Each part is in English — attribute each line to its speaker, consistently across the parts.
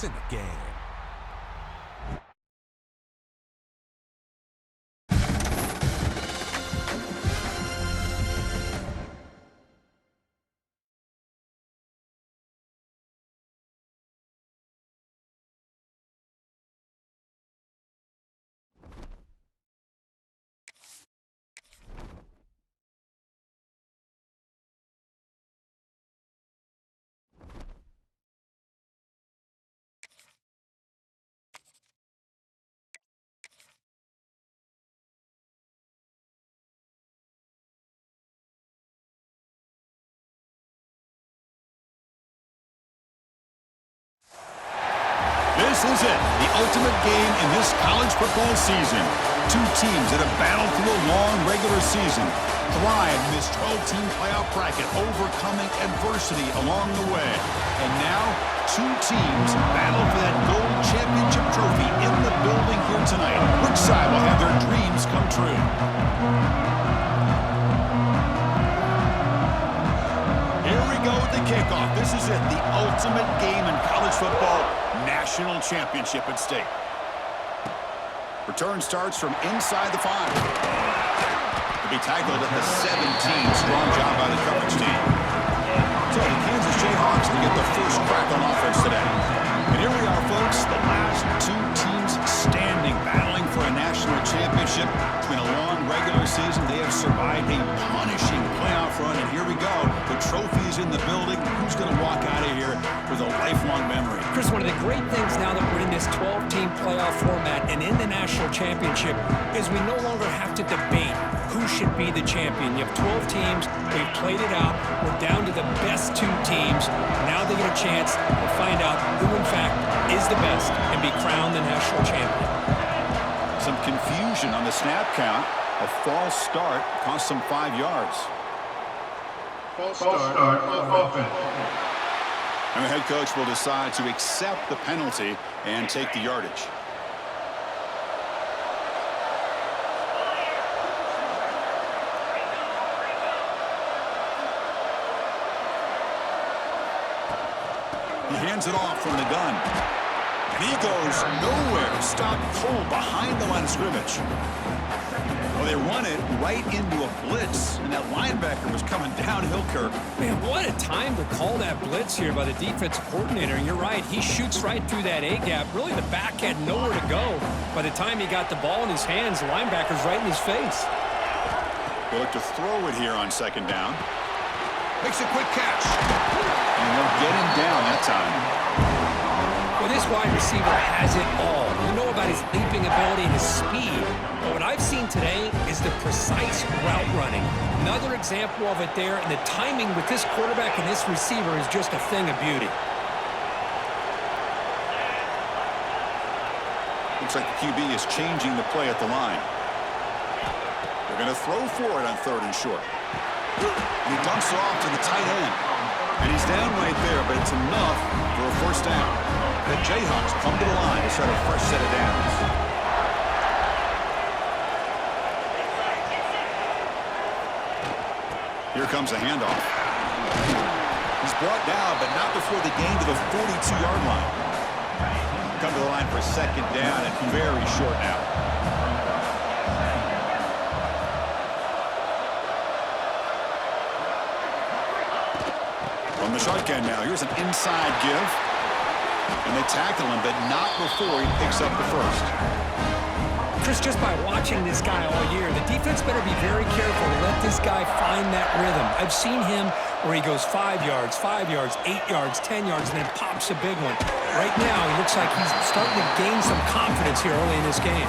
Speaker 1: points in the game.
Speaker 2: This is it, the ultimate game in this college football season. Two teams that have battled through a long regular season, thrived in this 12-team playoff bracket, overcoming adversity along the way. And now, two teams battle for that gold championship trophy in the building here tonight. Which side will have their dreams come true? Here we go with the kickoff. This is it, the ultimate game in college football. National championship at stake. Return starts from inside the 5. To be tackled at the 17. Strong job by the coverage team. So the Kansas Jayhawks will get the first crack on offense today. And here we are, folks, the last two teams standing, battling for a national championship. It's been a long regular season. They have survived a punishing playoff run, and here we go. The trophy's in the building. Who's going to walk out of here with a lifelong memory?
Speaker 3: Chris, one of the great things now that we're in this 12-team playoff format and in the national championship is we no longer have to debate who should be the champion. You have 12 teams. We've played it out. We're down to the best two teams. Now they get a chance to find out who, in fact, is the best and be crowned the national champion.
Speaker 2: Some confusion on the snap count. A false start cost them 5 yards.
Speaker 4: False start on offense.
Speaker 2: And the head coach will decide to accept the penalty and take the yardage. He hands it off from the gun. And he goes nowhere. Stopped cold behind the line of scrimmage. Well, they run it right into a blitz, and that linebacker was coming downhill, Kirk.
Speaker 3: Man, what a time to call that blitz here by the defensive coordinator. And you're right, he shoots right through that A-gap. Really, the back had nowhere to go. By the time he got the ball in his hands, the linebacker's right in his face.
Speaker 2: They look to throw it here on second down. Makes a quick catch. And they'll get him down that time.
Speaker 3: Well, this wide receiver has it all. You know about his leaping ability and his speed. But what I've seen today is the precise route running. Another example of it there, and the timing with this quarterback and this receiver is just a thing of beauty.
Speaker 2: Looks like the QB is changing the play at the line. They're going to throw for it on 3rd and short. And he dumps it off to the tight end. And he's down right there, but it's enough for a first down. The Jayhawks come to the line to start a fresh set of downs. Here comes a handoff. He's brought down, but not before the gain to the 42-yard line. Come to the line for a second down and very short now. From the shotgun now, here's an inside give. And they tackle him, but not before he picks up the first.
Speaker 3: Chris, just by watching this guy all year, the defense better be very careful to let this guy find that rhythm. I've seen him where he goes 5 yards, 8 yards, 10 yards, and then pops a big one. Right now, he looks like he's starting to gain some confidence here early in this game.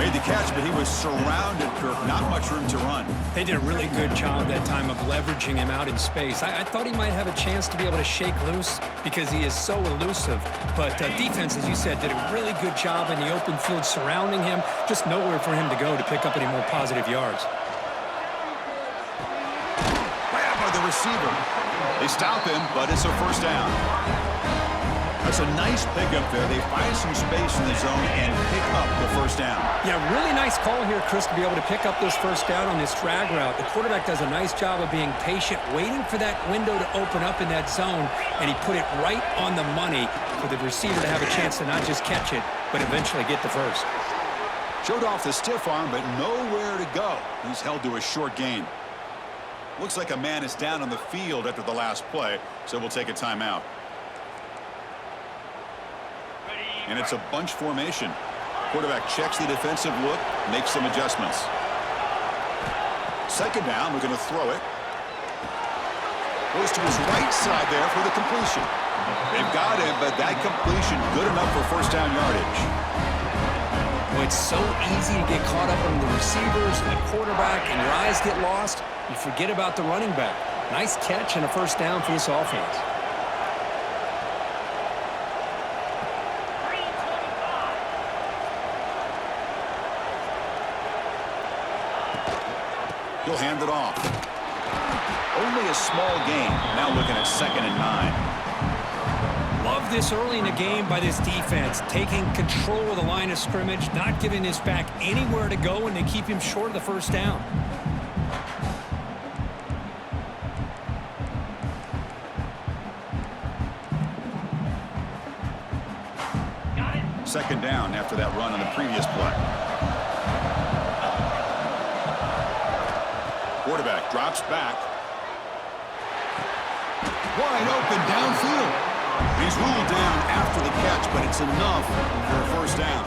Speaker 2: Made the catch, but he was surrounded, Kirk. Not much room to run.
Speaker 3: They did a really good job that time of leveraging him out in space. I thought he might have a chance to be able to shake loose because he is so elusive. But defense, as you said, did a really good job in the open field surrounding him. Just nowhere for him to go to pick up any more positive yards.
Speaker 2: Grab by the receiver. They stop him, but it's a first down. That's a nice pickup there. They find some space in the zone and pick up the first down.
Speaker 3: Yeah, really nice call here, Chris, to be able to pick up this first down on this drag route. The quarterback does a nice job of being patient, waiting for that window to open up in that zone, and he put it right on the money for the receiver to have a chance to not just catch it, but eventually get the first.
Speaker 2: Showed off the stiff arm, but nowhere to go. He's held to a short gain. Looks like a man is down on the field after the last play, so we'll take a timeout. And it's a bunch formation. Quarterback checks the defensive look, makes some adjustments. Second down, we're going to throw it. Goes to his right side there for the completion. They've got him, but that completion good enough for first down yardage.
Speaker 3: Well, it's so easy to get caught up on the receivers and the quarterback, and your eyes get lost. You forget about the running back. Nice catch and a first down for this offense.
Speaker 2: He'll hand it off. Only a small gain. Now looking at 2nd and 9.
Speaker 3: Love this early in the game by this defense, taking control of the line of scrimmage, not giving this back anywhere to go, and they keep him short of the first down.
Speaker 2: Second down after that run on the previous play. Quarterback drops back. Wide open downfield. He's ruled down after the catch, but it's enough for a first down.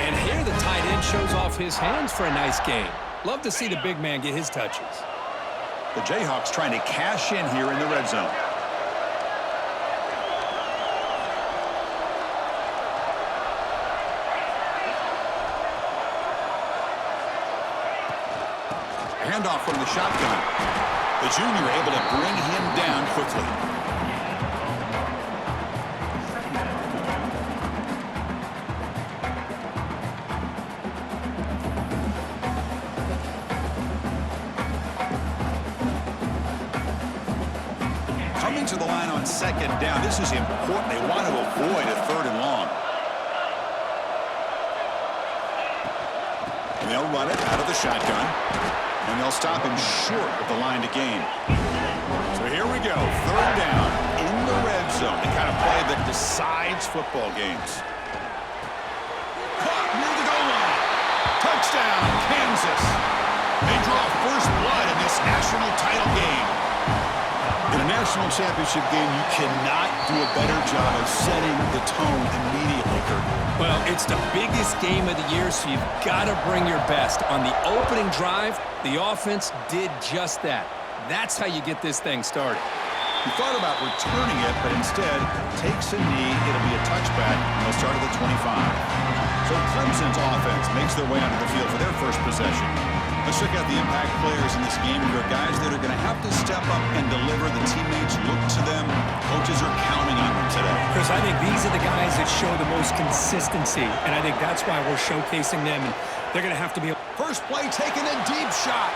Speaker 3: And here the tight end shows off his hands for a nice game. Love to see the big man get his touches.
Speaker 2: The Jayhawks trying to cash in here in the red zone. Handoff from the shotgun. The junior able to bring him down quickly. Coming to the line on second down. This is important. They want to avoid a 3rd and long. And they'll run it out of the shotgun. And they'll stop him short of the line to gain. So here we go. 3rd down in the red zone. The kind of play that decides football games. Caught near the goal line. Touchdown, Kansas. They draw first blood in this national title game. In a national championship game, you cannot do a better job of setting the tone immediately, Kurt.
Speaker 3: Well, it's the biggest game of the year, so you've got to bring your best. On the opening drive, the offense did just that. That's how you get this thing started.
Speaker 2: He thought about returning it, but instead takes a knee. It'll be a touchback, and they'll start at the 25. So Clemson's offense makes their way onto the field for their first possession. Let's check out the impact players in this game. There are guys that are going to have to step up and deliver. The teammates look to them. Coaches are counting on them today.
Speaker 3: Chris, I think these are the guys that show the most consistency, and I think that's why we're showcasing them, and they're going to have to be...
Speaker 2: First play taken, a deep shot.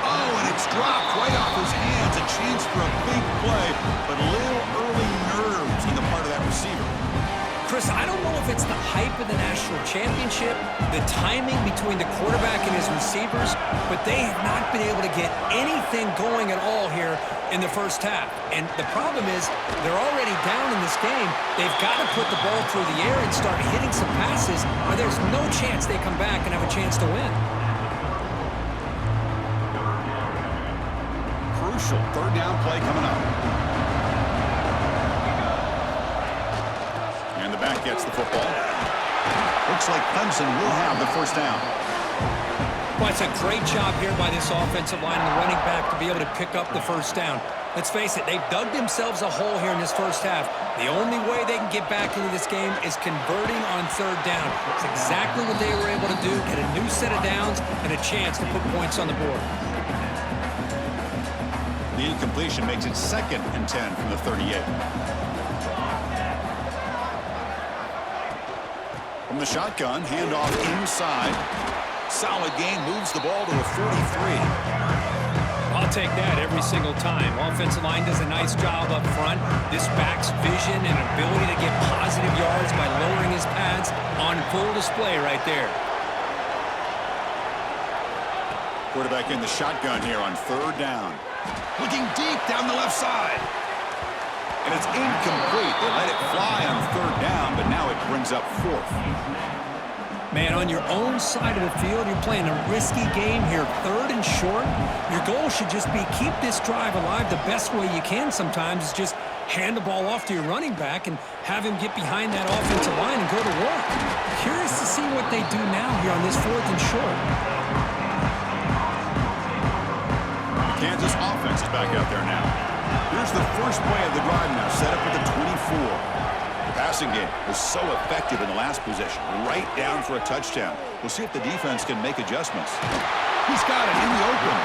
Speaker 2: Oh, and it's dropped right off his hands. A chance for a big play, but a little early nerves on the part of that receiver.
Speaker 3: Chris, I don't know if it's the hype of the national championship, the timing between the quarterback and his receivers, but they have not been able to get anything going at all here in the first half. And the problem is they're already down in this game. They've got to put the ball through the air and start hitting some passes, or there's no chance they come back and have a chance to win.
Speaker 2: Crucial 3rd down play coming up. Back gets the football. Looks like Clemson will have the first down.
Speaker 3: Well, it's a great job here by this offensive line and the running back to be able to pick up the first down. Let's face it, they've dug themselves a hole here in this first half. The only way they can get back into this game is converting on 3rd down. It's exactly what they were able to do, get a new set of downs and a chance to put points on the board.
Speaker 2: The incompletion makes it 2nd and 10 from the 38. From the shotgun, handoff inside. Solid gain, moves the ball to a 43.
Speaker 3: I'll take that every single time. Offensive line does a nice job up front. This back's vision and ability to get positive yards by lowering his pads on full display right there.
Speaker 2: Quarterback in the shotgun here on third down. Looking deep down the left side. And it's incomplete. They let it fly on third down, but now it brings up fourth.
Speaker 3: Man, on your own side of the field, you're playing a risky game here, third and short. Your goal should just be keep this drive alive the best way you can sometimes is just hand the ball off to your running back and have him get behind that offensive line and go to work. Curious to see what they do now here on this fourth and short.
Speaker 2: Kansas offense is back out there now. Here's the first play of the drive now, set up at the 24. The passing game was so effective in the last possession, right down for a touchdown. We'll see if the defense can make adjustments. He's got it in the open.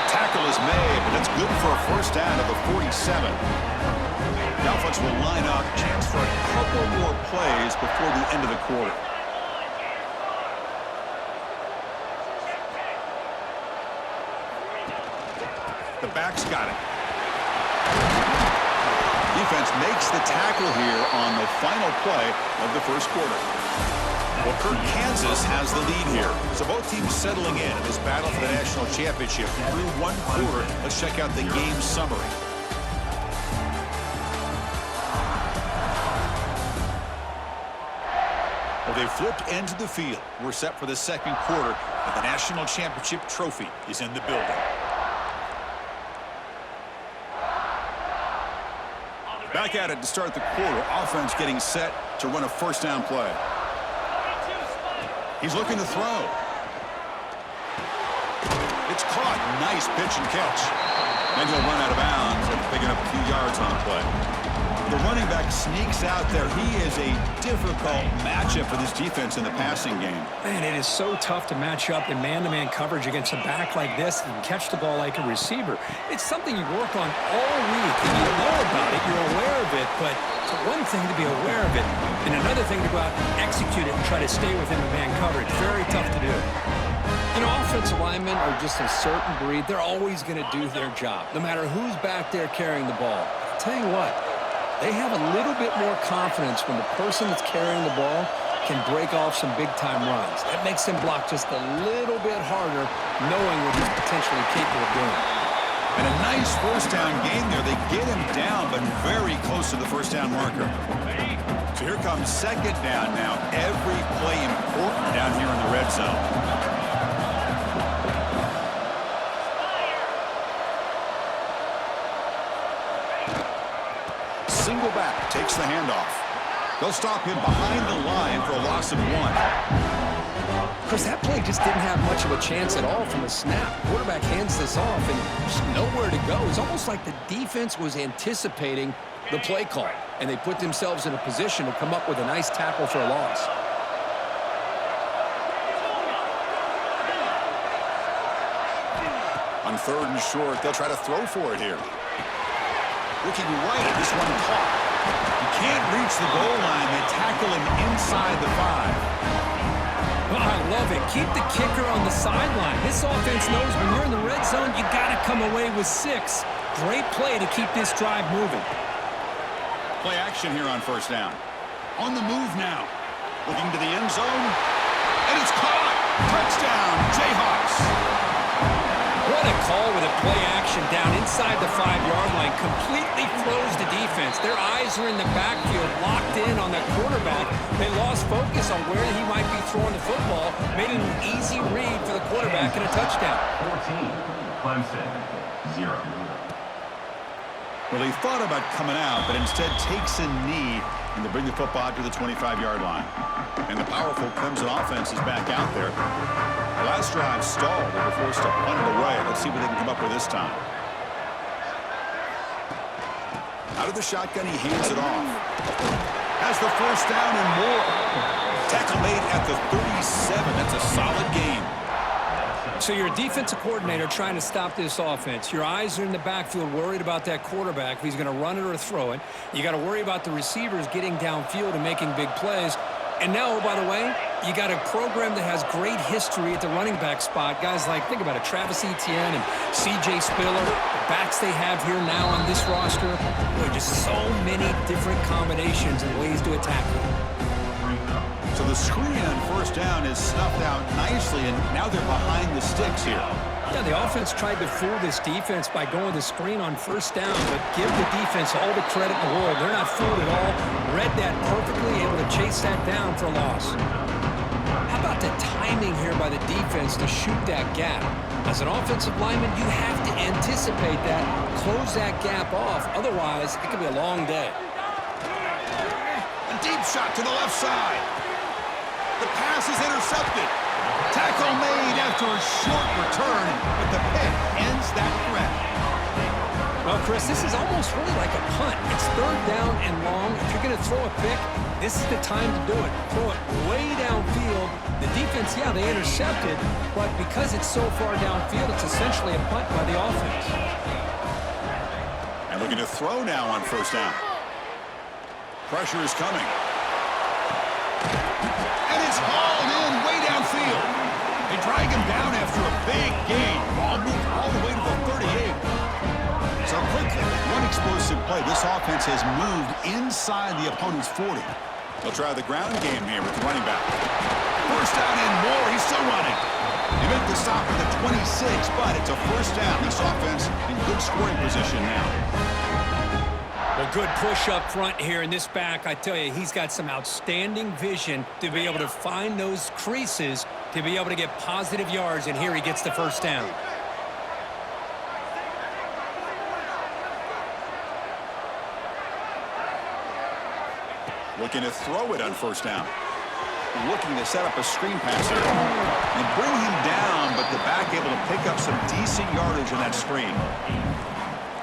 Speaker 2: Tackle is made, but it's good for a first down at the 47. The offense will line up, chance for a couple more plays before the end of the quarter. The back's got it. Defense makes the tackle here on the final play of the first quarter. Well, Kansas has the lead here. So both teams settling in this battle for the national championship through one quarter. Let's check out the game summary. Well, they flipped into the field. We're set for the second quarter, and the national championship trophy is in the building. Back at it to start the quarter. Offense getting set to run a first down play. He's looking to throw. It's caught. Nice pitch and catch. Then he'll run out of bounds after picking up a few yards on the play. The running back sneaks out there. He is a difficult matchup for this defense in the passing game.
Speaker 3: Man, it is so tough to match up in man-to-man coverage against a back like this and catch the ball like a receiver. It's something you work on all week, and you know about it, you're aware of it, but it's one thing to be aware of it, and another thing to go out and execute it and try to stay within the man coverage. Very tough to do. You know, offensive linemen are just a certain breed. They're always going to do their job, no matter who's back there carrying the ball. I'll tell you what. They have a little bit more confidence when the person that's carrying the ball can break off some big-time runs. That makes them block just a little bit harder, knowing what he's potentially capable of doing.
Speaker 2: And a nice first down game there. They get him down, but very close to the first down marker. So here comes second down now. Every play important down here in the red zone. Single back, takes the handoff. They'll stop him behind the line for a loss of 1.
Speaker 3: Chris, that play just didn't have much of a chance at all from the snap. Quarterback hands this off and there's nowhere to go. It's almost like the defense was anticipating the play call, and they put themselves in a position to come up with a nice tackle for a loss.
Speaker 2: On third and short, they'll try to throw for it here. Looking right at this one caught. He can't reach the goal line. They tackle him inside the 5.
Speaker 3: Well, I love it. Keep the kicker on the sideline. This offense knows when you're in the red zone, you got to come away with 6. Great play to keep this drive moving.
Speaker 2: Play action here on first down. On the move now. Looking to the end zone. And it's caught. Touchdown, Jayhawks.
Speaker 3: What a call with a play action down inside the 5-yard line. Completely froze the defense. Their eyes are in the backfield, locked in on that quarterback. They lost focus on where he might be throwing the football. Made it an easy read for the quarterback and a touchdown.
Speaker 4: 14, Clemson, 0.
Speaker 2: Well, he thought about coming out, but instead takes a knee and they bring the football to the 25-yard line. And the powerful Clemson offense is back out there. The last drive stalled. They were forced to punt it away. Let's see what they can come up with this time. Out of the shotgun, he hands it off. Has the first down and more. Tackle made at the 37. That's a solid game.
Speaker 3: So you're a defensive coordinator trying to stop this offense. Your eyes are in the backfield worried about that quarterback, if he's going to run it or throw it. You got to worry about the receivers getting downfield and making big plays. And now, oh, by the way, You got a program that has great history at the running back spot. Guys like, think about it, Travis Etienne and C.J. Spiller, the backs they have here now on this roster. There are just so many different combinations and ways to attack them.
Speaker 2: So the screen on first down is snuffed out nicely, and now they're behind the sticks here.
Speaker 3: Yeah, the offense tried to fool this defense by going the screen on first down, but give the defense all the credit in the world. They're not fooled at all. Read that perfectly, able to chase that down for a loss. How about the timing here by the defense to shoot that gap? As an offensive lineman, you have to anticipate that, close that gap off. Otherwise, it could be a long day.
Speaker 2: A deep shot to the left side. The pass is intercepted. Tackle made after a short return, but the pick ends that threat.
Speaker 3: Well, Chris, this is almost really like a punt. It's third down and long. If you're going to throw a pick, this is the time to do it. Throw it way downfield. The defense, yeah, they intercepted, but because it's so far downfield, it's essentially a punt by the offense.
Speaker 2: And looking to throw now on first down. Pressure is coming. And it's hauled in way downfield. They drag him down after a big gain. Ball moved all the way to the 38. So quickly, one explosive play. This offense has moved inside the opponent's 40. They'll try the ground game here with the running back. First down and more. He's still running. They make the stop at the 26, but it's a first down. This offense in good scoring position now.
Speaker 3: Well, good push up front here in this back. I tell you, he's got some outstanding vision to be able to find those creases, to be able to get positive yards, and here he gets the first down.
Speaker 2: Looking to throw it on first down. Looking to set up a screen pass here. And bring him down, but the back able to pick up some decent yardage on that screen.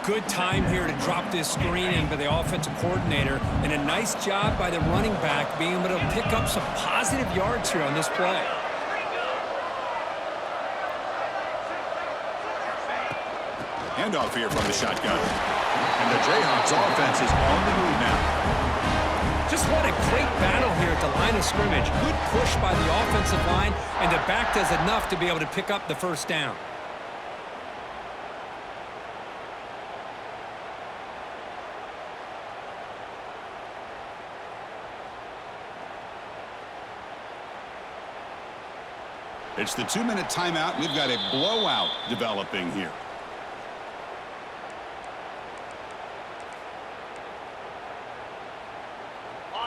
Speaker 3: Good time here to drop this screen in by the offensive coordinator, and a nice job by the running back being able to pick up some positive yards here on this play.
Speaker 2: Handoff here from the shotgun. And the Jayhawks offense is on the move now.
Speaker 3: Just what a great battle here at the line of scrimmage. Good push by the offensive line, and the back does enough to be able to pick up the first down.
Speaker 2: It's the 2-minute timeout. We've got a blowout developing here.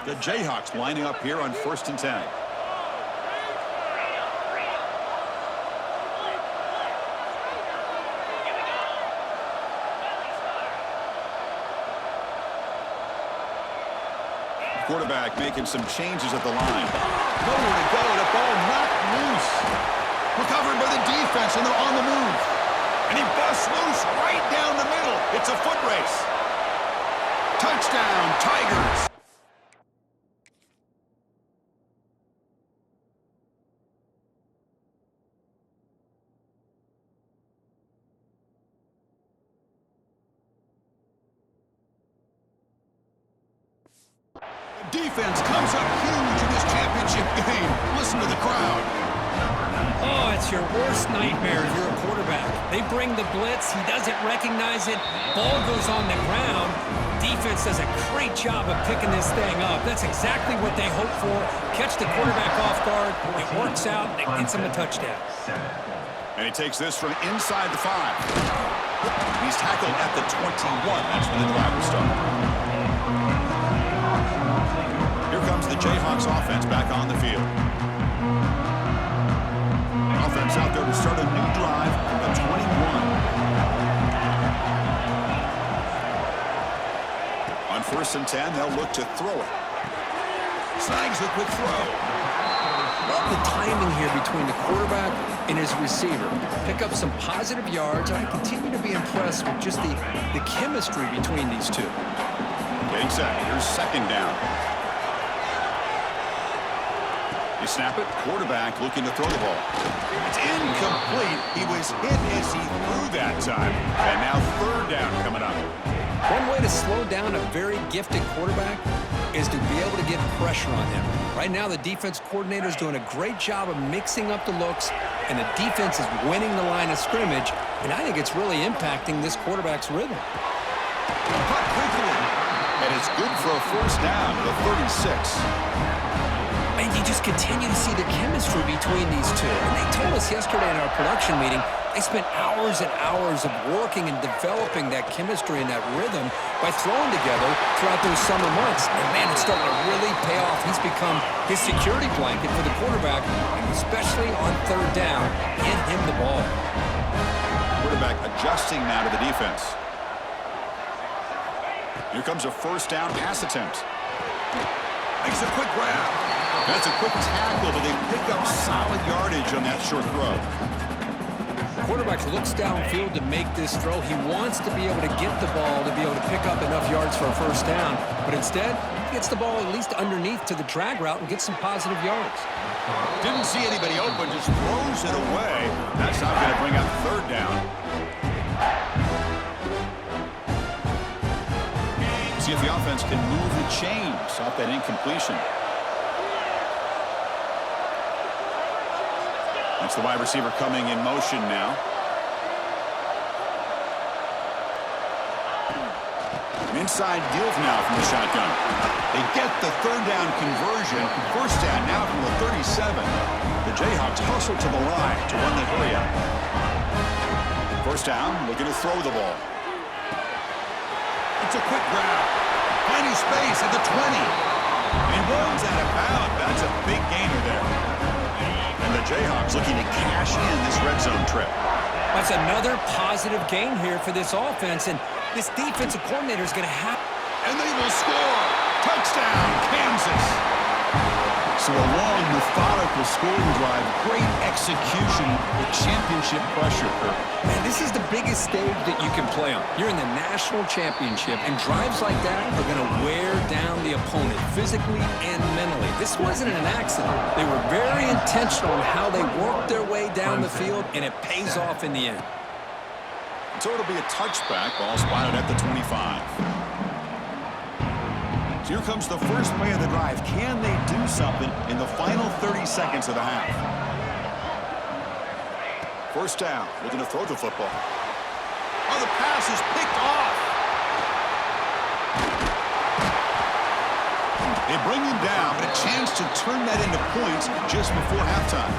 Speaker 2: The Jayhawks lining up here on 1st and 10. Quarterback making some changes at the line. Nowhere to go. The ball knocked loose. Recovered by the defense, and they're on the move. And he busts loose right down the middle. It's a foot race. Touchdown, Tigers. Defense comes up huge in this championship game. Listen to the crowd.
Speaker 3: Oh, it's your worst nightmare if you're a quarterback. They bring the blitz. He doesn't recognize it. Ball goes on the ground. Defense does a great job of picking this thing up. That's exactly what they hope for. Catch the quarterback off guard. It works out. It gets him a touchdown.
Speaker 2: And he takes this from inside the 5. He's tackled at the 21. That's when the drive will start. Here comes the Jayhawks offense back on the field. Offense out there to start a new drive at 21. On 1st and 10, they'll look to throw it. Snags the quick throw.
Speaker 3: Love the timing here between the quarterback and his receiver. Pick up some positive yards, and I continue to be impressed with just the chemistry between these two.
Speaker 2: Getting set. Here's 2nd down. You snap it. Quarterback looking to throw the ball. It's incomplete. He was hit as he threw that time. And now 3rd down coming up.
Speaker 3: One way to slow down a very gifted quarterback, is to be able to get pressure on him. Right now, the defense coordinator is doing a great job of mixing up the looks, and the defense is winning the line of scrimmage, and I think it's really impacting this quarterback's rhythm.
Speaker 2: Cut quickly. And it's good for a first down to the 36.
Speaker 3: And you just continue to see the chemistry between these two. And they told us yesterday in our production meeting, they spent hours and hours of working and developing that chemistry and that rhythm by throwing together throughout those summer months. And, man, it's starting to really pay off. He's become his security blanket for the quarterback, and especially on third down, get him the ball.
Speaker 2: Quarterback adjusting now to the defense. Here comes a first down pass attempt. Makes a quick grab. That's a quick tackle, but they pick up solid yardage on that short throw.
Speaker 3: Quarterback looks downfield to make this throw. He wants to be able to get the ball to be able to pick up enough yards for a first down, but instead, he gets the ball at least underneath to the drag route and gets some positive yards.
Speaker 2: Didn't see anybody open, just throws it away. That's not going to bring up third down. See if the offense can move the chains off that incompletion. That's the wide receiver coming in motion now. Inside give now from the shotgun. They get the third down conversion. First down now from the 37. The Jayhawks hustle to the line to run the hurry up. First down, looking to throw the ball. It's a quick grab. Finding space at the 20. And he runs out of bounds. That's a big gainer there. And the Jayhawks looking to cash in this red zone trip.
Speaker 3: That's another positive gain here for this offense, and this defensive coordinator is going to have...
Speaker 2: And they will score. Touchdown, Kansas. So a long, methodical scoring drive. Great execution with championship pressure.
Speaker 3: Man, this is the biggest stage that you can play on. You're in the national championship, and drives like that are going to wear down the opponent physically and mentally. This wasn't an accident. They were very intentional in how they worked their way down the field, and it pays off in the end.
Speaker 2: So it'll be a touchback. Ball spotted at the 25. So here comes the first play of the drive. Can they do something in the final 30 seconds of the half? First down, looking to throw the football. Oh, the pass is picked off. They bring him down, but a chance to turn that into points just before halftime.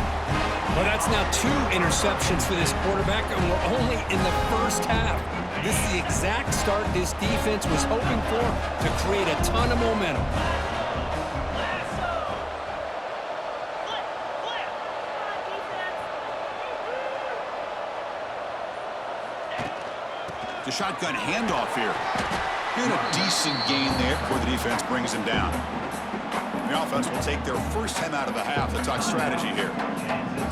Speaker 3: Well, that's now 2 interceptions for this quarterback, and we're only in the first half. This is the exact start this defense was hoping for to create a ton of momentum.
Speaker 2: The shotgun handoff here. Doing a decent gain there before the defense brings him down. The offense will take their first time out of the half to talk strategy here.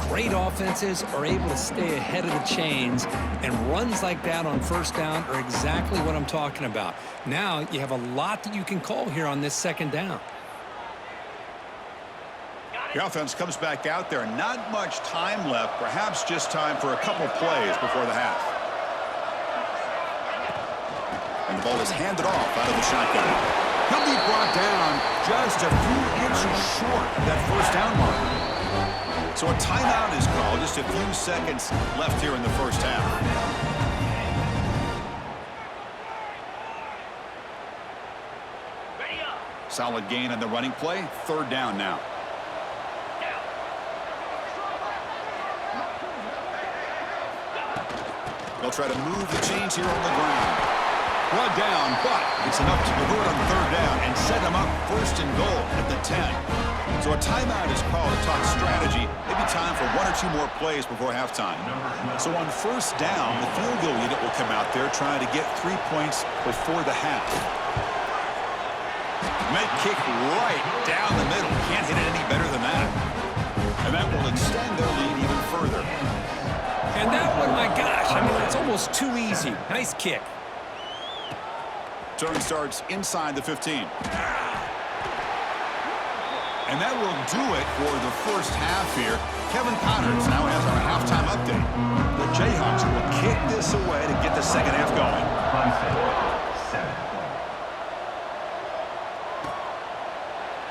Speaker 3: Great offenses are able to stay ahead of the chains, and runs like that on first down are exactly what I'm talking about. Now you have a lot that you can call here on this second down.
Speaker 2: The offense comes back out there. Not much time left, perhaps just time for a couple plays before the half. And the ball is handed off out of the shotgun. He'll be brought down just a few inches short of that first down mark. So a timeout is called. Just a few seconds left here in the first half. Solid gain on the running play. Third down now. They'll try to move the chains here on the ground. Brought down, but it's enough to convert on third down and set them up first and goal at the 10. So a timeout is called to talk strategy. Maybe time for 1 or 2 more plays before halftime. So on first down, the field goal unit will come out there trying to get 3 points before the half. Met kick right down the middle. Can't hit it any better than that. And that will extend their lead even further.
Speaker 3: And that one, my gosh, I mean, it's almost too easy. Nice kick.
Speaker 2: Turn starts inside the 15. And that will do it for the first half here. Kevin Connors now has our halftime update. The Jayhawks will kick this away to get the second half going.
Speaker 4: Clemson, 7.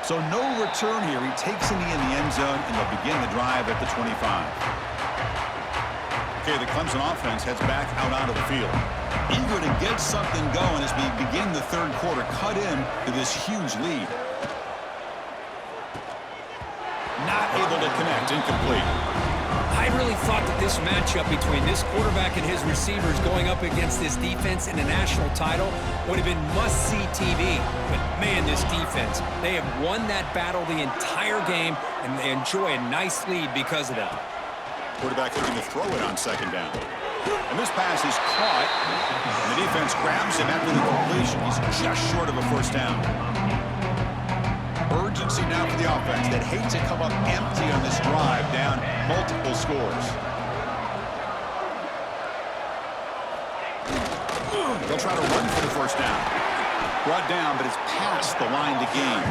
Speaker 2: So no return here. He takes a knee in the end zone, and they'll begin the drive at the 25. Okay, the Clemson offense heads back out onto the field. Eager to get something going as we begin the third quarter. Cut in to this huge lead. Not able to connect. Incomplete.
Speaker 3: I really thought that this matchup between this quarterback and his receivers going up against this defense in a national title would have been must-see TV. But, man, this defense, they have won that battle the entire game, and they enjoy a nice lead because of that.
Speaker 2: Quarterback looking to throw it on second down. And this pass is caught, and the defense grabs him after the completion. He's just short of a first down. Urgency now for the offense that hates to come up empty on this drive, down multiple scores. They'll try to run for the first down. Brought down, but it's past the line to gain.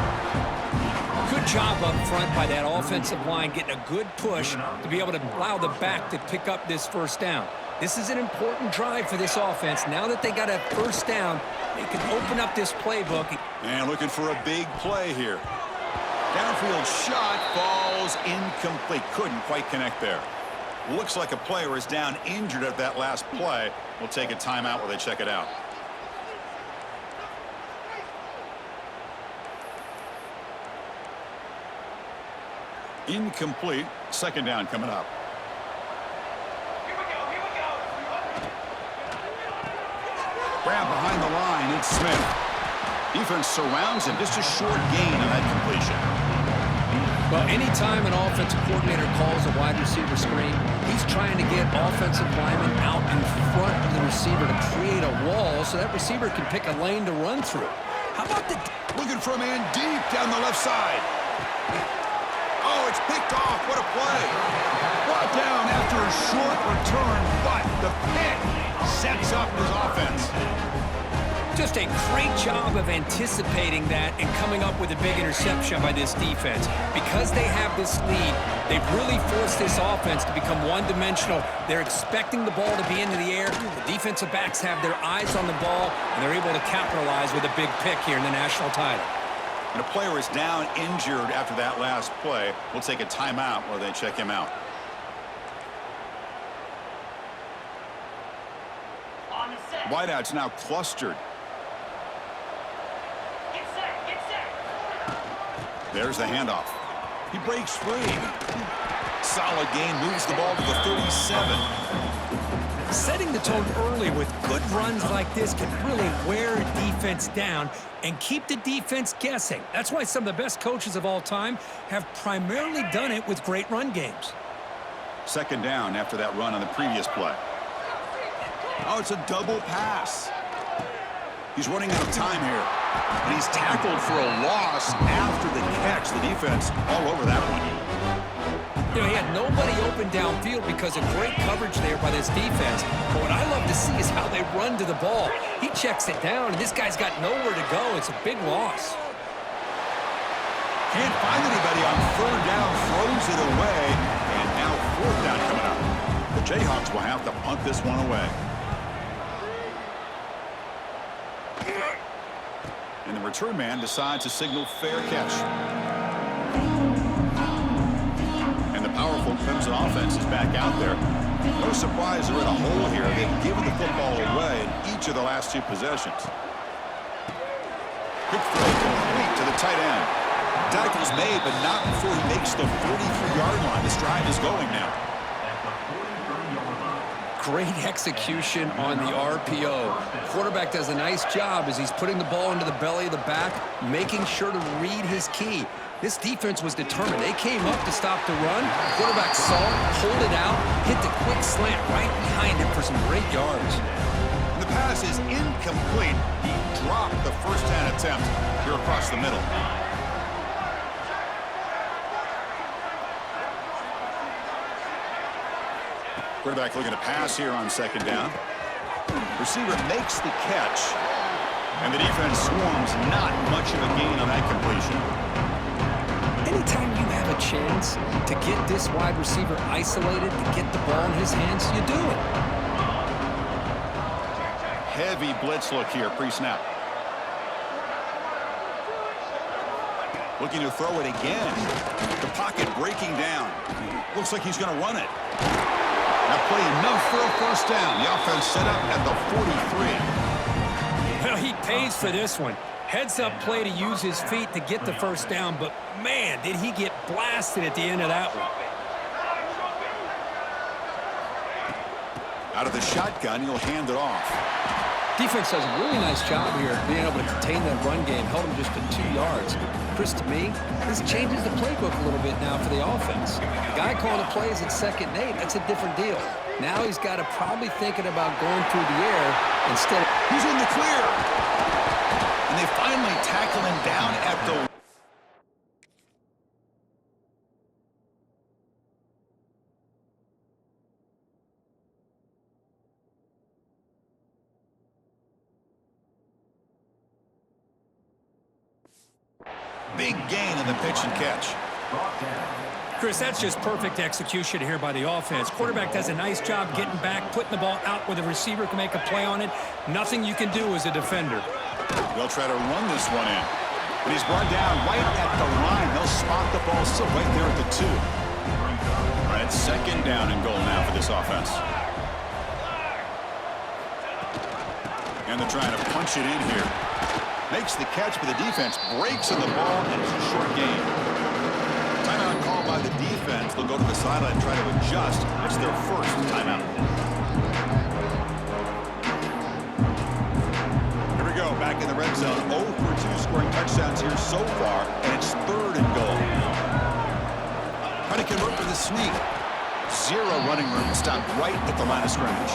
Speaker 3: Good job up front by that offensive line, getting a good push to be able to allow the back to pick up this first down. This is an important drive for this offense. Now that they got a first down, they can open up this playbook.
Speaker 2: And looking for a big play here. Downfield shot falls incomplete. Couldn't quite connect there. Looks like a player is down injured at that last play. We'll take a timeout while they check it out. Incomplete. Second down coming up. Grab behind the line. It's Smith. Defense surrounds him. Just a short gain on that completion.
Speaker 3: Well, anytime an offensive coordinator calls a wide receiver screen, he's trying to get offensive linemen out in front of the receiver to create a wall so that receiver can pick a lane to run through. How about the...
Speaker 2: Looking for a man deep down the left side. Oh, it's picked off. What a play. Brought down after a short return, but the pick sets up his offense.
Speaker 3: Just a great job of anticipating that and coming up with a big interception by this defense. Because they have this lead, they've really forced this offense to become one-dimensional. They're expecting the ball to be into the air. The defensive backs have their eyes on the ball, and they're able to capitalize with a big pick here in the national title.
Speaker 2: And a player is down injured after that last play. We'll take a timeout while they check him out. Wideouts now clustered. There's the handoff. He breaks free. Solid gain, moves the ball to the 37.
Speaker 3: Setting the tone early with good runs like this can really wear a defense down and keep the defense guessing. That's why some of the best coaches of all time have primarily done it with great run games.
Speaker 2: Second down after that run on the previous play. Oh, it's a double pass. He's running out of time here. And he's tackled for a loss after the catch. The defense all over that one.
Speaker 3: You know, he had nobody open downfield because of great coverage there by this defense. But what I love to see is how they run to the ball. He checks it down, and this guy's got nowhere to go. It's a big loss.
Speaker 2: Can't find anybody on third down, throws it away, and now fourth down coming up. The Jayhawks will have to punt this one away. And the return man decides to signal fair catch. And the powerful Clemson offense is back out there. No surprise they're in a hole here. They've given the football away in each of the last two possessions. Quick throw complete to the tight end. Tackle's made, but not before he makes the 43-yard line. This drive is going now.
Speaker 3: Great execution on the RPO. Quarterback does a nice job as he's putting the ball into the belly of the back, making sure to read his key. This defense was determined. They came up to stop the run. Quarterback saw it, pulled it out, hit the quick slant right behind him for some great yards.
Speaker 2: The pass is incomplete. He dropped the first 10 attempt here across the middle. Quarterback looking to pass here on second down. Receiver makes the catch. And the defense swarms. Not much of a gain on that completion.
Speaker 3: Anytime you have a chance to get this wide receiver isolated, to get the ball in his hands, you do it.
Speaker 2: Heavy blitz look here, pre-snap. Looking to throw it again. The pocket breaking down. Looks like he's going to run it. That play enough for a first down. The offense set up at the 43.
Speaker 3: Well, he pays for this one. Heads-up play to use his feet to get the first down, but, man, did he get blasted at the end of that one.
Speaker 2: Out of the shotgun, he'll hand it off.
Speaker 1: Defense does a really nice job here being able to contain that run game, held him just to 2 yards. Chris, to me, this changes the playbook a little bit now for the offense. The guy calling the plays at 2nd and 8, that's a different deal. Now he's got to probably thinking about going through the air instead of...
Speaker 2: He's in the clear. And they finally tackle him down at the... Big gain in the pitch and catch.
Speaker 3: Chris, that's just perfect execution here by the offense. Quarterback does a nice job getting back, putting the ball out where the receiver can make a play on it. Nothing you can do as a defender.
Speaker 2: They'll try to run this one in. And he's brought down right at the line. They'll spot the ball still right there at the 2. All right, 2nd down and goal now for this offense. And they're trying to punch it in here. Makes the catch, but the defense breaks on the ball, and it's a short game. Timeout called by the defense. They'll go to the sideline and try to adjust. It's their first timeout. Here we go, back in the red zone. 0 for 2 scoring touchdowns here so far, and it's 3rd and goal. Trying to convert with a sneak. 0 running room, stopped right at the line of scrimmage.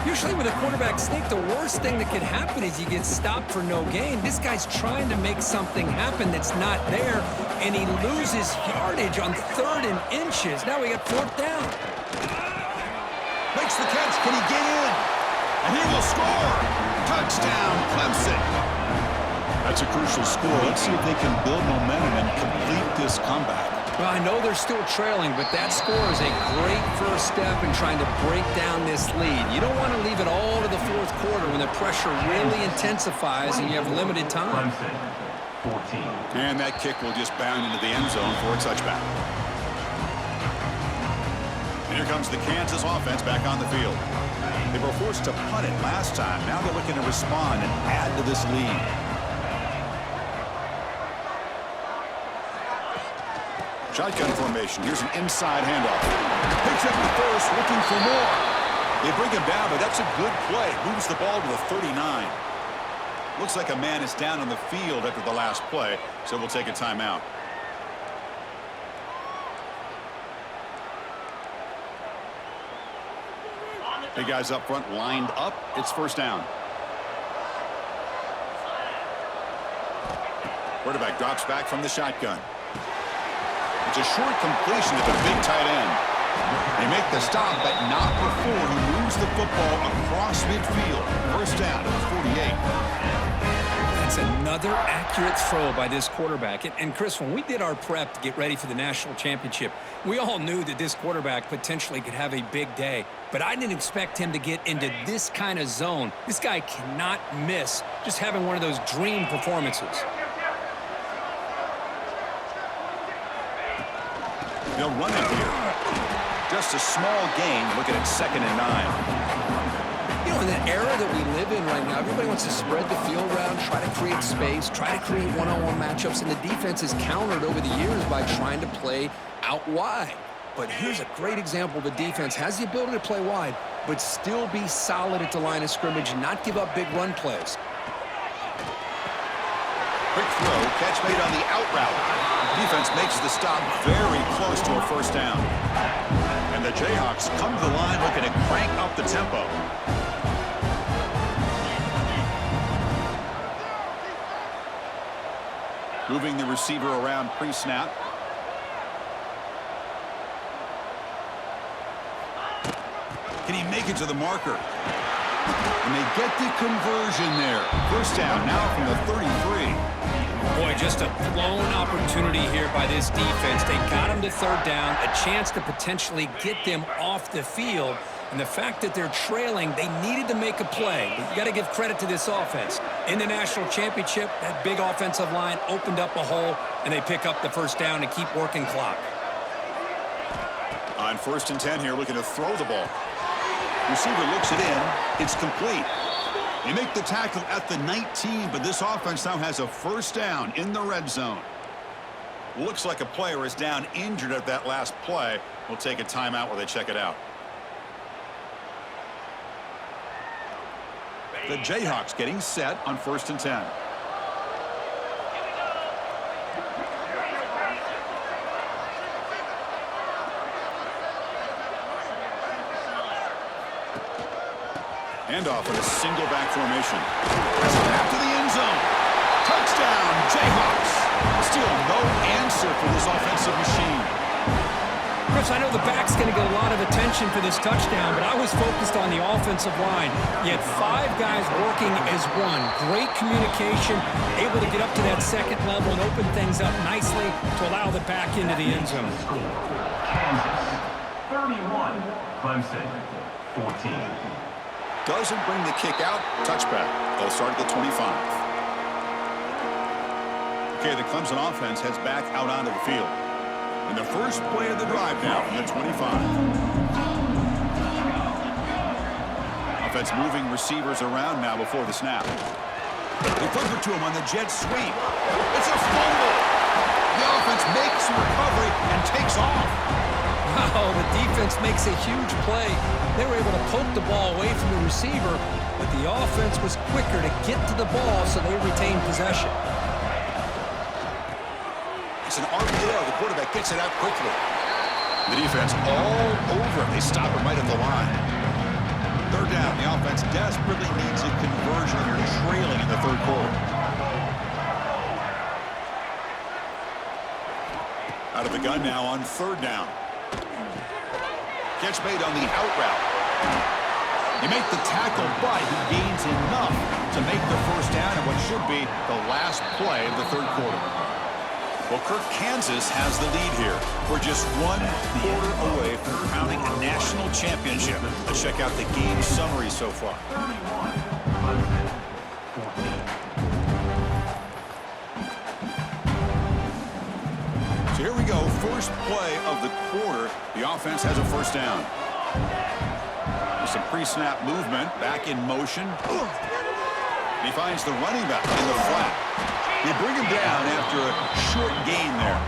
Speaker 3: Usually with a quarterback sneak, the worst thing that could happen is you get stopped for no gain. This guy's trying to make something happen that's not there, and he loses yardage on 3rd and inches. Now we got 4th down.
Speaker 2: Makes the catch. Can he get in? And he will score. Touchdown, Clemson. That's a crucial score. Let's see if they can build momentum and complete this comeback.
Speaker 3: Well, I know they're still trailing, but that score is a great first step in trying to break down this lead. You don't want to leave it all to the 4th quarter when the pressure really intensifies and you have limited time.
Speaker 4: 14.
Speaker 2: And that kick will just bound into the end zone for a touchback. And here comes the Kansas offense back on the field. They were forced to punt it last time. Now they're looking to respond and add to this lead. Shotgun formation. Here's an inside handoff. Picks up the first, looking for more. They bring him down, but that's a good play. Moves the ball to the 39. Looks like a man is down on the field after the last play, so we'll take a timeout. Big guys up front lined up. It's 1st down. Quarterback drops back from the shotgun. It's a short completion to the big tight end. They make the stop, but not before he moves the football across midfield. 1st down at the 48.
Speaker 3: That's another accurate throw by this quarterback. And Chris, when we did our prep to get ready for the national championship, we all knew that this quarterback potentially could have a big day. But I didn't expect him to get into this kind of zone. This guy cannot miss just having one of those dream performances.
Speaker 2: They'll run it here. Just a small gain, looking at 2nd and 9.
Speaker 1: You know, in the era that we live in right now, everybody wants to spread the field around, try to create space, try to create one-on-one matchups, and the defense is countered over the years by trying to play out wide. But here's a great example. The defense has the ability to play wide, but still be solid at the line of scrimmage and not give up big run plays.
Speaker 2: Quick throw, catch made on the out route. Defense makes the stop very close to a 1st down. And the Jayhawks come to the line looking to crank up the tempo. Moving the receiver around pre-snap. Can he make it to the marker? And they get the conversion there. 1st down now from the 33.
Speaker 3: Boy, just a blown opportunity here by this defense. They got him to 3rd down, a chance to potentially get them off the field. And the fact that they're trailing, they needed to make a play. But you got to give credit to this offense. In the national championship, that big offensive line opened up a hole, and they pick up the first down and keep working clock.
Speaker 2: On 1st and 10 here, looking to throw the ball. Receiver looks it in. It's complete. They make the tackle at the 19, but this offense now has a first down in the red zone. Looks like a player is down injured at that last play. We'll take a timeout while they check it out. The Jayhawks getting set on 1st and 10. Handoff in a single back formation. Pass it back to the end zone. Touchdown, Jayhawks. Still no answer for this offensive machine.
Speaker 3: Chris, I know the back's going to get a lot of attention for this touchdown, but I was focused on the offensive line. You had 5 guys working as one. Great communication, able to get up to that second level and open things up nicely to allow the back into the end zone.
Speaker 4: Kansas 31, Clemson 14.
Speaker 2: Doesn't bring the kick out. Touchback. They'll start at the 25. Okay, the Clemson offense heads back out onto the field. And the first play of the drive now from the 25. Offense moving receivers around now before the snap. They flip it to him on the jet sweep. It's a fumble. The offense makes a recovery and takes off.
Speaker 3: Wow, the defense makes a huge play. They were able to poke the ball away from the receiver, but the offense was quicker to get to the ball, so they retained possession.
Speaker 2: It's an RPO. The quarterback gets it out quickly. The defense all over it. They stop him right at the line. 3rd down. The offense desperately needs a conversion. They're trailing in the 3rd quarter. Out of the gun now on 3rd down. Catch made on the out route. He make the tackle, but he gains enough to make the first down in what should be the last play of the 3rd quarter. Well, Kirk, Kansas has the lead here. We're just 1 quarter away from crowning a national championship. Let's check out the game summary so far.
Speaker 4: 31, Clemson 14.
Speaker 2: So here we go. First play of the quarter. The offense has a first down. With some pre-snap movement. Back in motion. He finds the running back in the flat. They bring him down after a short gain there.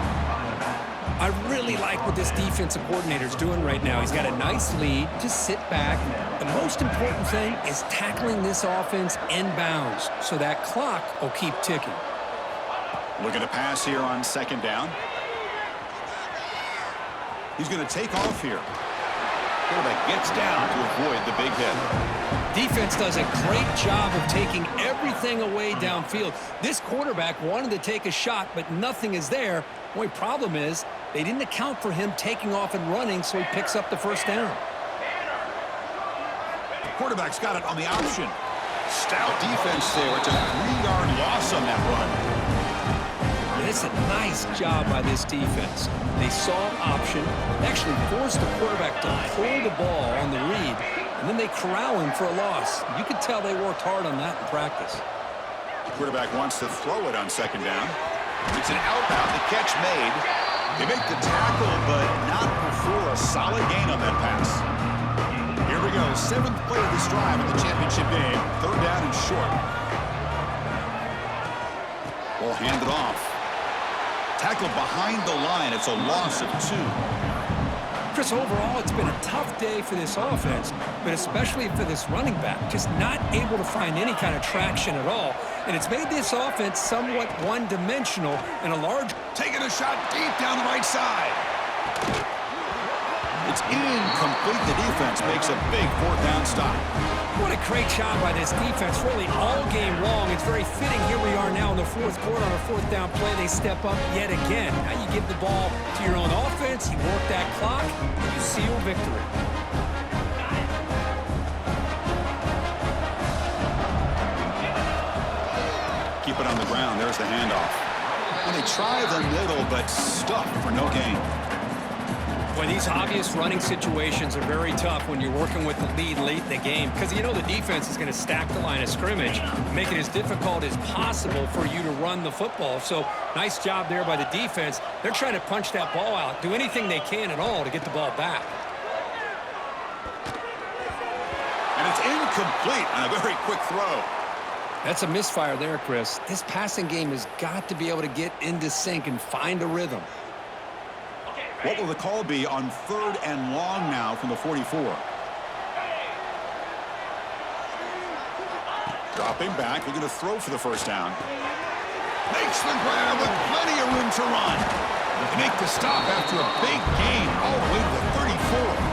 Speaker 3: I really like what this defensive coordinator is doing right now. He's got a nice lead. Just sit back. The most important thing is tackling this offense inbounds so that clock will keep ticking.
Speaker 2: Looking to pass here on 2nd down. He's going to take off here. Quarterback gets down to avoid the big hit.
Speaker 3: Defense does a great job of taking everything away downfield. This quarterback wanted to take a shot, but nothing is there. The only problem is they didn't account for him taking off and running, so he picks up the first down.
Speaker 2: Quarterback's got it on the option. Stout defense there. It's a 3-yard loss on that run.
Speaker 3: It's a nice job by this defense. They saw option, actually forced the quarterback to pull the ball on the read, and then they corral him for a loss. You could tell they worked hard on that in practice.
Speaker 2: Quarterback wants to throw it on 2nd down. It's an out route. The catch made. They make the tackle, but not before a solid gain on that pass. Here we go. 7th play of this drive in the championship game. 3rd down and short. Ball handed off. Tackled behind the line. It's a loss of 2.
Speaker 3: Chris, overall, it's been a tough day for this offense, but especially for this running back, just not able to find any kind of traction at all. And it's made this offense somewhat one-dimensional and a large...
Speaker 2: Taking a shot deep down the right side. It's incomplete. The defense makes a big 4th down stop.
Speaker 3: What a great job by this defense, really all game long. It's very fitting. Here we are now in the 4th quarter on a 4th down play. They step up yet again. Now you give the ball to your own offense, you work that clock, and you seal victory.
Speaker 2: Keep it on the ground. There's the handoff. And they try the middle, but stuffed for no gain.
Speaker 3: Boy, these obvious running situations are very tough when you're working with the lead late in the game because you know the defense is going to stack the line of scrimmage, make it as difficult as possible for you to run the football. So nice job there by the defense. They're trying to punch that ball out, do anything they can at all to get the ball back.
Speaker 2: And it's incomplete on a very quick throw.
Speaker 1: That's a misfire there, Chris. This passing game has got to be able to get into sync and find a rhythm.
Speaker 2: What will the call be on 3rd and long now from the 44? Dropping back, looking to throw for the first down. Makes the grab with plenty of room to run. They make the stop after a big gain all the way to the 34.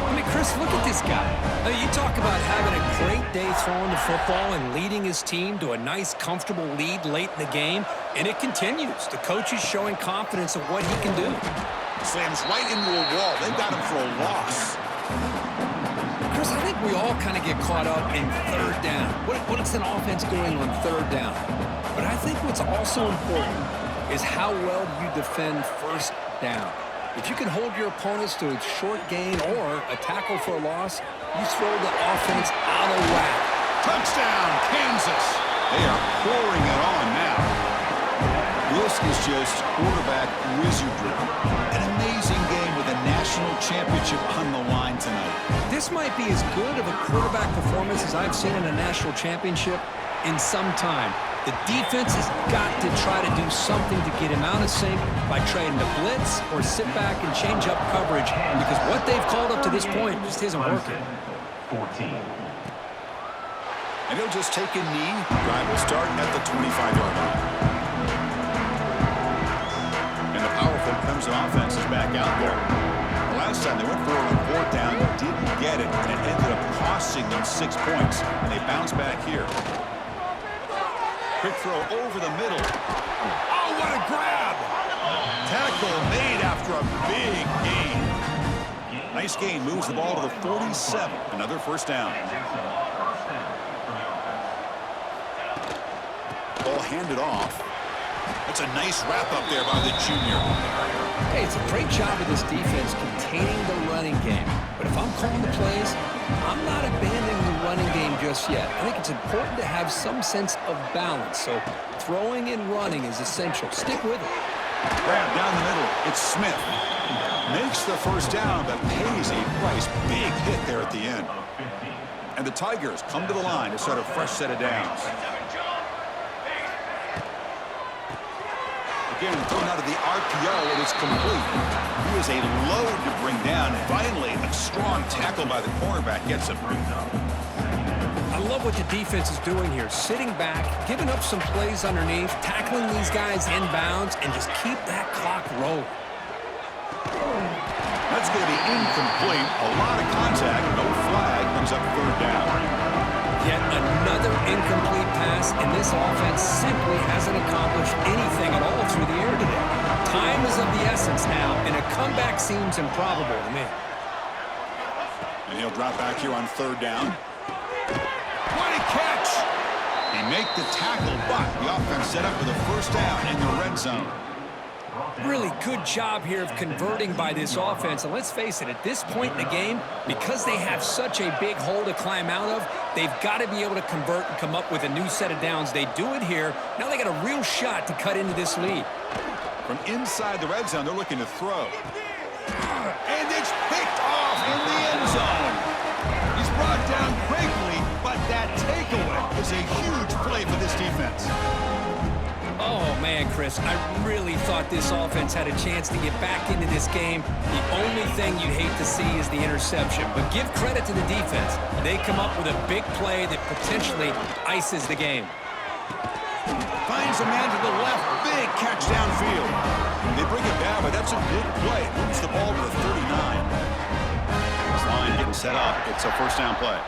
Speaker 3: I mean, Chris, look at this guy. I mean, you talk about having a great day throwing the football and leading his team to a nice, comfortable lead late in the game, and it continues. The coach is showing confidence of what he can do.
Speaker 2: Slams right into a wall. They've got him for a loss.
Speaker 1: Chris, I think we all kind of get caught up in 3rd down. What is an offense doing on 3rd down? But I think what's also important is how well you defend 1st down. If you can hold your opponents to a short gain or a tackle for a loss, you throw the offense out of whack.
Speaker 2: Touchdown, Kansas. They are pouring it on now. This is just quarterback wizardry. An amazing game with a national championship on the line tonight.
Speaker 1: This might be as good of a quarterback performance as I've seen in a national championship in some time. The defense has got to try to do something to get him out of sync by trying to blitz or sit back and change up coverage because what they've called up to this point just isn't working.
Speaker 4: 14.
Speaker 2: And he'll just take a knee. Drive will start at the 25-yard line. And the powerful Clemson offense is back out there. The last time they went for it on 4th down, didn't get it, and it ended up costing them 6 points. And they bounce back here. Quick throw over the middle. Oh, what a grab! Tackle made after a big gain. Nice gain, moves the ball to the 47. Another 1st down. Ball handed off. That's a nice wrap up there by the junior.
Speaker 1: Hey, it's a great job of this defense containing the running game. But if I'm calling the plays, I'm not abandoning the running game just yet. I think it's important to have some sense of balance. So throwing and running is essential. Stick with it.
Speaker 2: Grab down the middle. It's Smith. Makes the 1st down, but pays a price. Big hit there at the end. And the Tigers come to the line to start a fresh set of downs. Again, thrown out of the RPO, it is complete. He is a load to bring down. Finally, a strong tackle by the cornerback gets him.
Speaker 3: I love what the defense is doing here. Sitting back, giving up some plays underneath, tackling these guys inbounds, and just keep that clock rolling.
Speaker 2: That's going to be incomplete. A lot of contact. No flag. Brings up 3rd down.
Speaker 3: Yet another incomplete pass, and this offense simply hasn't accomplished anything at all through the air today. Time is of the essence now, and a comeback seems improbable to me.
Speaker 2: And he'll drop back here on 3rd down. What a catch! He make the tackle, but the offense set up with a 1st down in the red zone.
Speaker 3: Really good job here of converting by this offense. And let's face it, at this point in the game, because they have such a big hole to climb out of, they've got to be able to convert and come up with a new set of downs. They do it here. Now they got a real shot to cut into this lead.
Speaker 2: From inside the red zone, they're looking to throw. And it's picked off in the end zone. He's brought down quickly, but that takeaway is a huge play for this defense.
Speaker 3: Oh, man, Chris, I really thought this offense had a chance to get back into this game. The only thing you'd hate to see is the interception. But give credit to the defense. They come up with a big play that potentially ices the game.
Speaker 2: Finds a man to the left. Big catch downfield. They bring it down, but that's a good play. Moves the ball to the 39. This line getting set up. It's a 1st down play.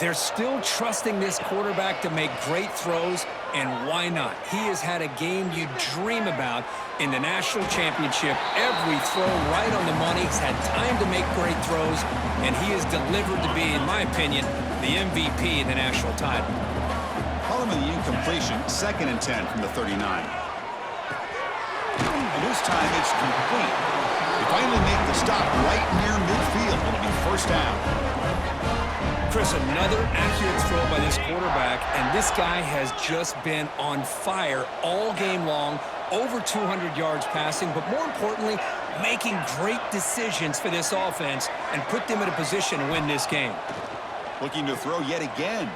Speaker 3: They're still trusting this quarterback to make great throws, and why not? He has had a game you dream about in the national championship. Every throw right on the money. He's had time to make great throws, and he has delivered to be, in my opinion, the MVP of the national title.
Speaker 2: Call him the incompletion, 2nd and 10 from the 39. And this time it's complete. They finally make the stop right near midfield. It'll be first down.
Speaker 3: Chris, another accurate throw by this quarterback, and this guy has just been on fire all game long, over 200 yards passing, but more importantly, making great decisions for this offense and put them in a position to win this game.
Speaker 2: Looking to throw yet again.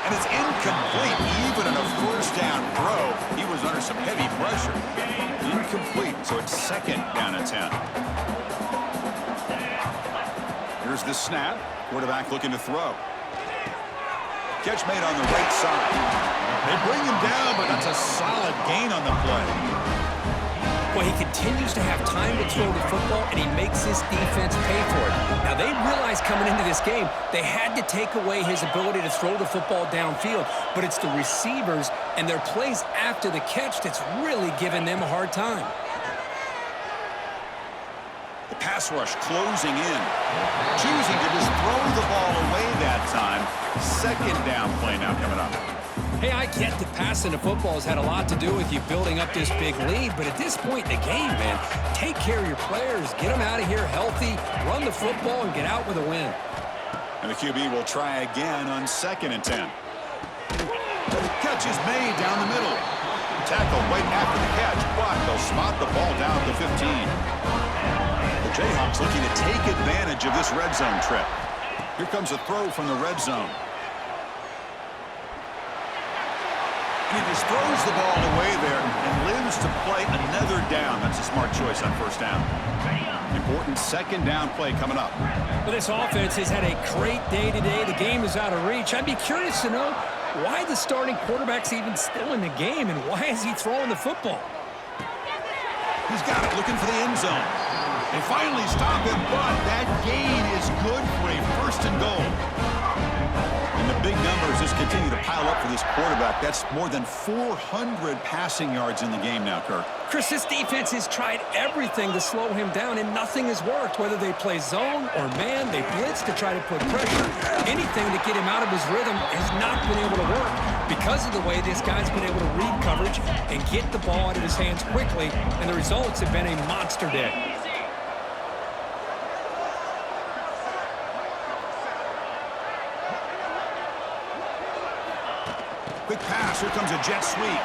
Speaker 2: And it's incomplete. Even in a first down throw, he was under some heavy pressure. Incomplete, so it's second down and 10. Here's the snap. Quarterback looking to throw. Catch made on the right side. They bring him down, but that's a solid gain on the play.
Speaker 3: Well, he continues to have time to throw the football, and he makes his defense pay for it. Now, they realized coming into this game, they had to take away his ability to throw the football downfield, but it's the receivers and their plays after the catch that's really giving them a hard time.
Speaker 2: The pass rush closing in. Choosing to just throw the ball away that time. Second down play now coming up.
Speaker 3: Hey, I get that passing the football has had a lot to do with you building up this big lead, but at this point in the game, man, take care of your players, get them out of here healthy, run the football, and get out with a win.
Speaker 2: And the QB will try again on second and 10. Catch is made down the middle. Tackle right after the catch, but they'll spot the ball down at the 15. The Jayhawks looking to take advantage of this red zone trip. Here comes a throw from the red zone. And he just throws the ball away there and lives to play another down. That's a smart choice on first down. Important second down play coming up.
Speaker 3: Well, this offense has had a great day today. The game is out of reach. I'd be curious to know why the starting quarterback's even still in the game, and why is he throwing the football?
Speaker 2: He's got it, looking for the end zone. They finally stop him, but that gain is good for a first and goal. And the big numbers just continue to pile up for this quarterback. That's more than 400 passing yards in the game now, Kirk.
Speaker 3: Chris, this defense has tried everything to slow him down, and nothing has worked. Whether they play zone or man, they blitz to try to put pressure. Anything to get him out of his rhythm has not been able to work because of the way this guy's been able to read coverage and get the ball out of his hands quickly, and the results have been a monster day.
Speaker 2: Quick pass, here comes a jet sweep.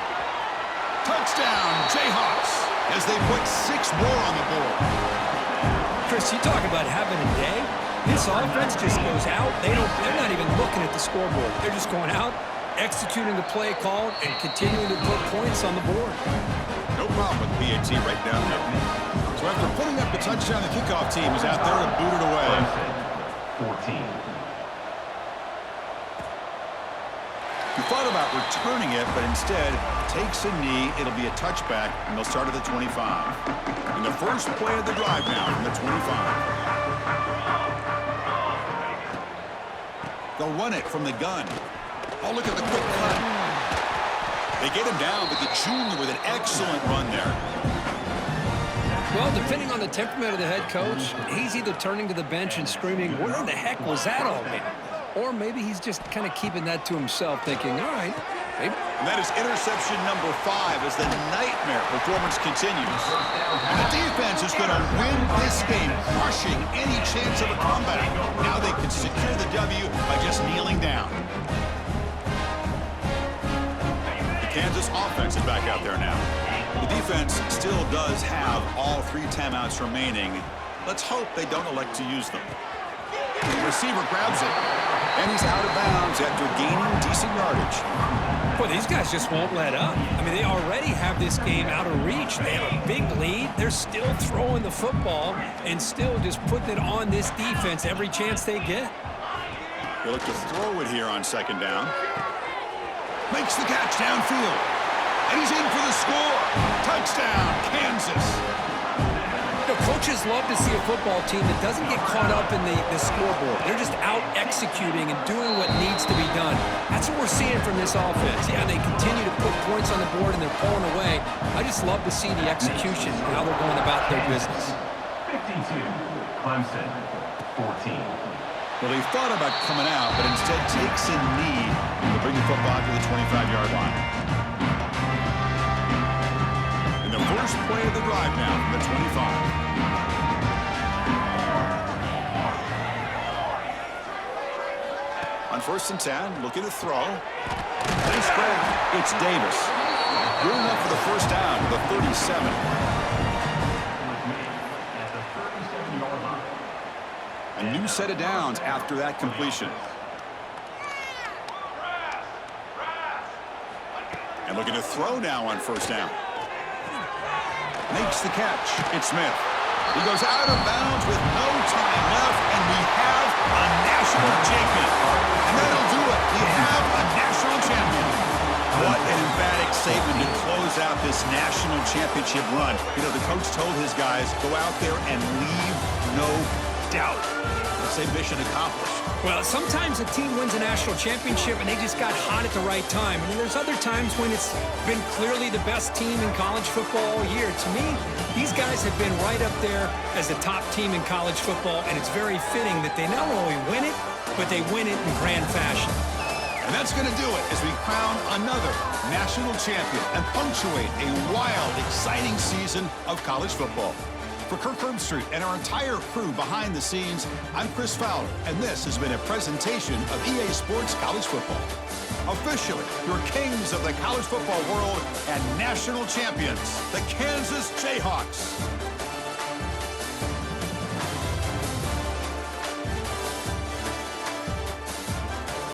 Speaker 2: Touchdown, Jayhawks, as they put 6 more on the board.
Speaker 3: Chris, you talk about having a day. This offense just goes out. They're not even looking at the scoreboard. They're just going out, executing the play called, and continuing to put points on the board.
Speaker 2: No problem with the PAT right down there. So after putting up the touchdown, the kickoff team is out there to boot it away.
Speaker 4: Clemson, 14.
Speaker 2: He thought about returning it, but instead takes a knee. It'll be a touchback, and they'll start at the 25. And the first play of the drive now from the 25. They'll run it from the gun. Oh, look at the quick cut. They get him down, but the junior with an excellent run there.
Speaker 3: Well, depending on the temperament of the head coach, he's either turning to the bench and screaming, "Where the heck was that all game?" Or maybe he's just kind of keeping that to himself, thinking, all right, maybe.
Speaker 2: And that is interception number 5 as the nightmare performance continues. And the defense is going to win this game, crushing any chance of a comeback. Now they can secure the W by just kneeling down. The Kansas offense is back out there now. The defense still does have all 3 timeouts remaining. Let's hope they don't elect to use them. The receiver grabs it, and he's out of bounds after gaining decent yardage.
Speaker 3: Boy, these guys just won't let up. I mean, they already have this game out of reach. They have a big lead. They're still throwing the football and still just putting it on this defense every chance they get.
Speaker 2: They look to throw it here on second down. Makes the catch downfield. And he's in for the score. Touchdown, Kansas.
Speaker 3: You know, coaches love to see a football team that doesn't get caught up in the scoreboard. They're just out executing and doing what needs to be done. That's what we're seeing from this offense. Yeah, they continue to put points on the board and they're pulling away. I just love to see the execution and how they're going about their business.
Speaker 4: 52, Clemson, 14.
Speaker 2: Well, he thought about coming out, but instead takes a knee to bring the football to the 25-yard line. In the first play of the drive now from the 25. On 1st and 10, looking to throw. Nice grab. It's Davis. Good enough for the first down to the 37.
Speaker 4: At the 37-yard line.
Speaker 2: A new set of downs after that completion. And looking to throw now on 1st down. Makes the catch. It's Smith. He goes out of bounds with no time left, and we have a national champion. And that'll do it. We have a national champion. What an emphatic statement to close out this national championship run. You know, the coach told his guys, go out there and leave no doubt. Let's say mission accomplished.
Speaker 3: Well, sometimes a team wins a national championship and they just got hot at the right time. And then there's other times when it's been clearly the best team in college football all year. To me, these guys have been right up there as the top team in college football, and it's very fitting that they not only win it, but they win it in grand fashion.
Speaker 2: And that's going to do it as we crown another national champion and punctuate a wild, exciting season of college football. For Kirk Herbstreit and our entire crew behind the scenes, I'm Chris Fowler, and this has been a presentation of EA Sports College Football. Officially, your kings of the college football world and national champions, the Kansas Jayhawks.